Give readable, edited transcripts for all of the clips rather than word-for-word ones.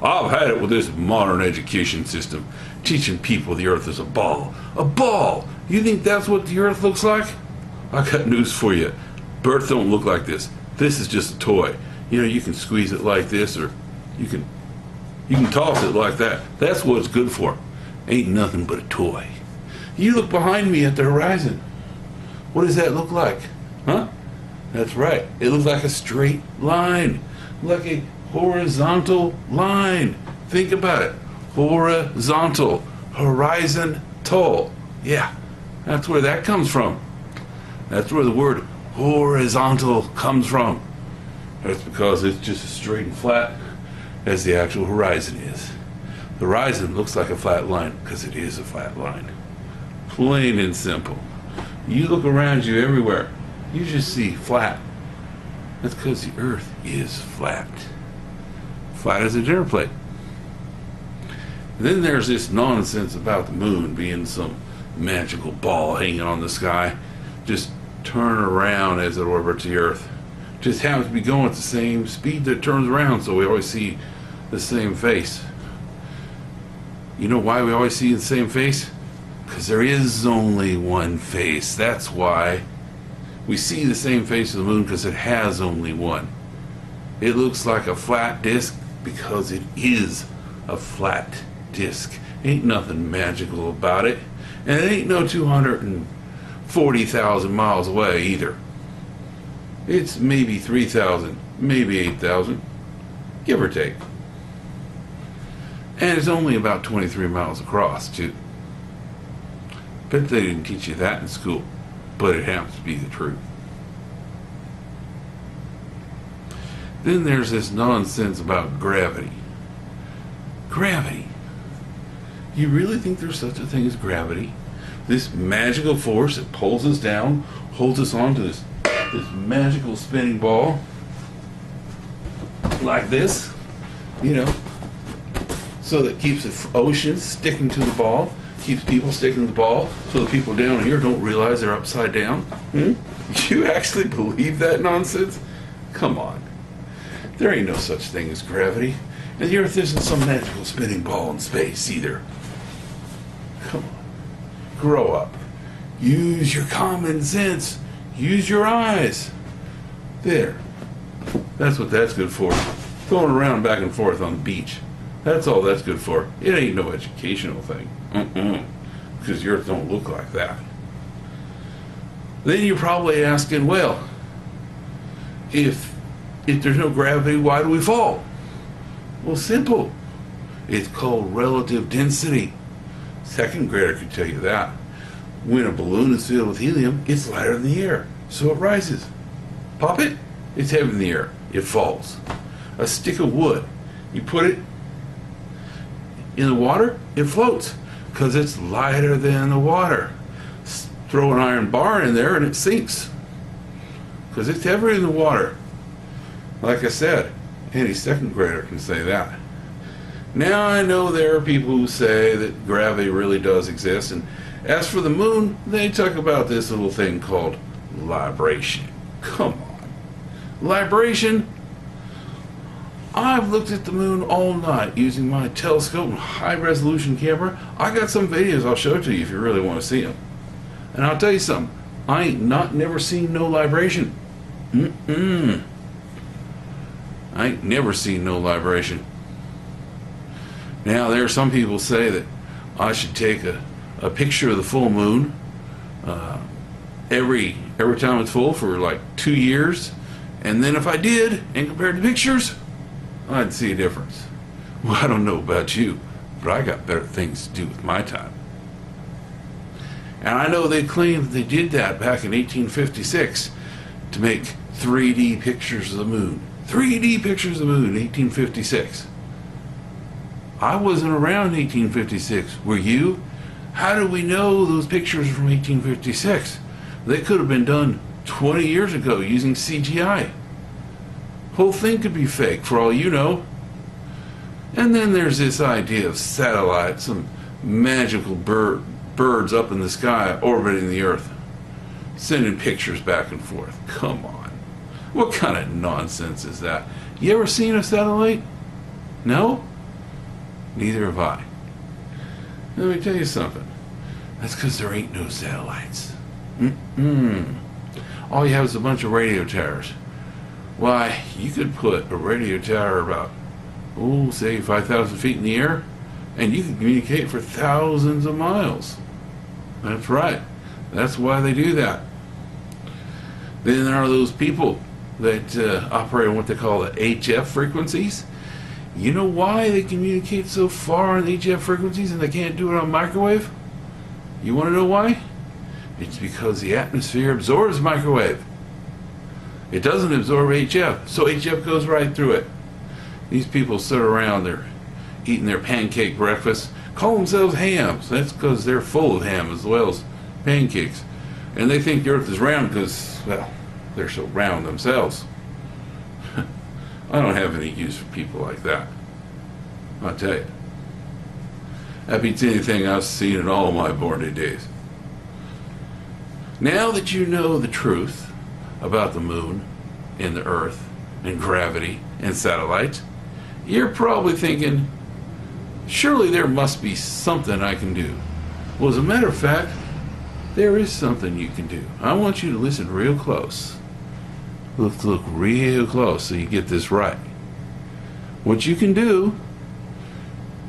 I've had it with this modern education system, teaching people the earth is a ball. A ball! You think that's what the earth looks like? I got news for you. Earth don't look like this. This is just a toy. You know, you can squeeze it like this, or you can toss it like that. That's what it's good for. Ain't nothing but a toy. You look behind me at the horizon. What does that look like? Huh? That's right. It looks like a straight line. Like a horizontal line. Think about it. Horizontal. Horizontal. Yeah. That's where that comes from. That's where the word horizontal comes from. That's because it's just as straight and flat as the actual horizon is. The horizon looks like a flat line because it is a flat line. Plain and simple. You look around you everywhere, you just see flat. That's because the earth is flat. Flat as a dinner plate. And then there's this nonsense about the moon being some magical ball hanging on the sky, just turn around as it orbits the earth. Just happens to be going at the same speed that it turns around, so we always see the same face. You know why we always see the same face? Because there is only one face. That's why we see the same face of the moon, because it has only one. It looks like a flat disc because it is a flat disc. Ain't nothing magical about it. And it ain't no 240,000 miles away either. It's maybe 3,000, maybe 8,000, give or take. And it's only about 23 miles across, too. Bet they didn't teach you that in school, but it happens to be the truth. Then there's this nonsense about gravity. Gravity. You really think there's such a thing as gravity? This magical force that pulls us down, holds us onto this magical spinning ball, like this, you know, so that keeps the ocean sticking to the ball, keeps people sticking to the ball, so the people down here don't realize they're upside down. You actually believe that nonsense? Come on. There ain't no such thing as gravity, and the earth isn't some magical spinning ball in space either. Come on. Grow up. Use your common sense. Use your eyes. There. That's what that's good for. Going around back and forth on the beach. That's all that's good for. It ain't no educational thing. Because the earth don't look like that. Then you're probably asking, well, if there's no gravity, why do we fall? Well, simple. It's called relative density. Second grader could tell you that. When a balloon is filled with helium, it's lighter in the air, so it rises. Pop it, it's heavy in the air, it falls. A stick of wood, you put it in the water, it floats, because it's lighter than the water. Throw an iron bar in there and it sinks, because it's heavier in the water. Like I said, any second grader can say that. Now I know there are people who say that gravity really does exist, and as for the moon, they talk about this little thing called libration. Come on. Libration? I've looked at the moon all night using my telescope and high-resolution camera. I got some videos I'll show to you if you really want to see them. And I'll tell you something, I ain't never seen no libration. I ain't never seen no libration. Now, there are some people say that I should take a picture of the full moon every time it's full for like 2 years, and then if I did and compared the pictures, I'd see a difference. Well, I don't know about you, but I got better things to do with my time. And I know they claim that they did that back in 1856 to make 3D pictures of the moon. 3D pictures of the moon in 1856. I wasn't around in 1856. Were you? How do we know those pictures are from 1856? They could have been done 20 years ago using CGI. Whole thing could be fake for all you know. And then there's this idea of satellites, some magical birds up in the sky orbiting the earth, sending pictures back and forth. Come on. What kind of nonsense is that? You ever seen a satellite? No? Neither have I. Let me tell you something. That's because there ain't no satellites. All you have is a bunch of radio towers. Why, you could put a radio tower about, say 5,000 feet in the air, and you can communicate for thousands of miles. That's right. That's why they do that. Then there are those people that operate on what they call the HF frequencies. You know why they communicate so far on HF frequencies and they can't do it on microwave? You want to know why? It's because the atmosphere absorbs microwave. It doesn't absorb HF, so HF goes right through it. These people sit around, they're eating their pancake breakfast, call themselves hams. That's because they're full of ham as well as pancakes. And they think the earth is round because, well, they're so round themselves. I don't have any use for people like that. I'll tell you. That beats anything I've seen in all my born days. Now that you know the truth about the moon and the earth and gravity and satellites, you're probably thinking, surely there must be something I can do. Well, as a matter of fact, there is something you can do. I want you to listen real close. Look real close so you get this right. What you can do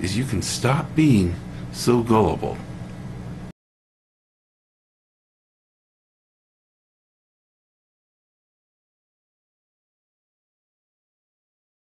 is you can stop being so gullible.